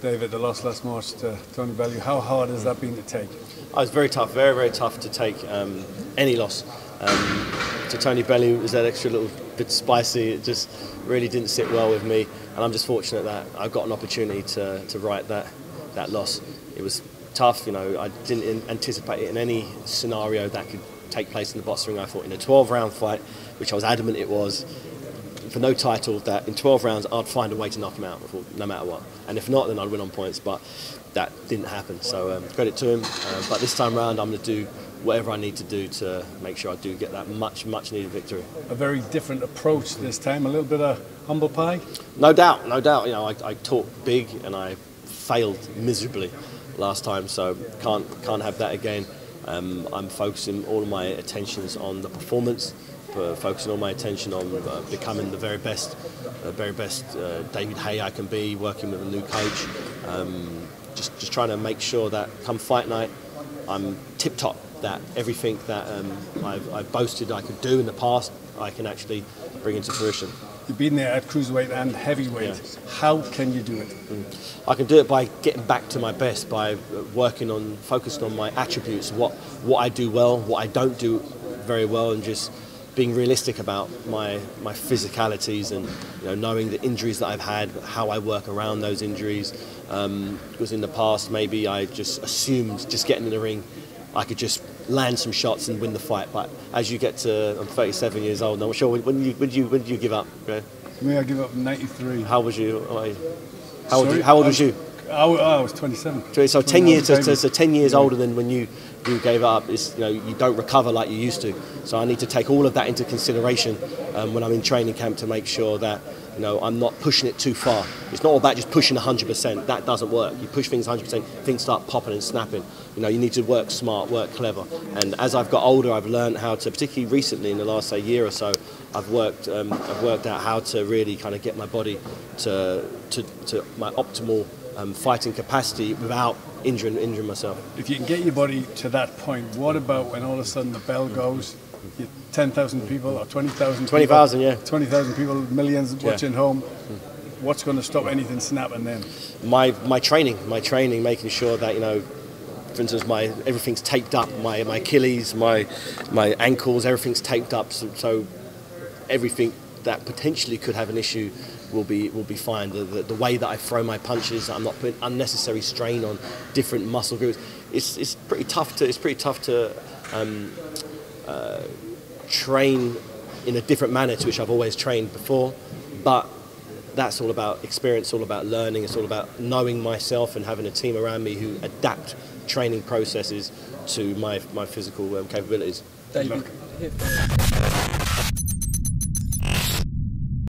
David, the loss last March to Tony Bellew. How hard has that been to take? Oh, it's very tough, very tough to take any loss. To Tony Bellew, it was that extra little bit spicy. It just really didn't sit well with me, and I'm just fortunate that I got an opportunity to right that loss. It was tough, you know. I didn't anticipate it in any scenario that could take place in the boxing ring. I thought in a 12-round fight, which I was adamant it was, for no title, that in 12 rounds I'd find a way to knock him out, no matter what. And if not, then I'd win on points. But that didn't happen. So credit to him. But this time round, I'm going to do whatever I need to do to make sure I do get that much needed victory. A very different approach this time. A little bit of humble pie. No doubt, no doubt. You know, I talked big and I failed miserably last time. So can't have that again. I'm focusing all of my attentions on the performance. Focusing all my attention on becoming the very best David Haye I can be, working with a new coach, just trying to make sure that come fight night I'm tip-top, that everything that I've boasted I could do in the past I can actually bring into fruition. You've been there at cruiserweight and heavyweight. Yeah. How can you do it? I can do it by getting back to my best, by focusing on my attributes, what I do well, what I don't do very well, and just being realistic about my physicalities, and knowing the injuries that I've had, how I work around those injuries. Because in the past maybe I just assumed just getting in the ring I could just land some shots and win the fight. But as you get to, I'm 37 years old, I'm sure when did you give up? Yeah? Me, I give up in '93. How was you? How old was you? I was 27. So 10 years, so 10 years older than when you gave up. Is you don't recover like you used to. So I need to take all of that into consideration when I'm in training camp to make sure that I'm not pushing it too far. It's not all about just pushing 100%. That doesn't work. You push things 100%, things start popping and snapping. You need to work smart, work clever. And as I've got older, I've learned how to, particularly recently in the last year or so, I've worked out how to really kind of get my body to my optimal fighting capacity without injuring myself. If you can get your body to that point, what about when all of a sudden the bell goes, 10,000 people or 20,000 20,000, yeah. 20,000 people, millions watching home. What's going to stop anything snapping then? My training, making sure that, for instance, everything's taped up, my Achilles, my ankles, everything's taped up, so everything that potentially could have an issue will be fine. The way that I throw my punches, I'm not putting unnecessary strain on different muscle groups. It's pretty tough to train in a different manner to which I've always trained before, but that's all about experience, all about learning. It's all about knowing myself and having a team around me who adapt training processes to my physical capabilities. David.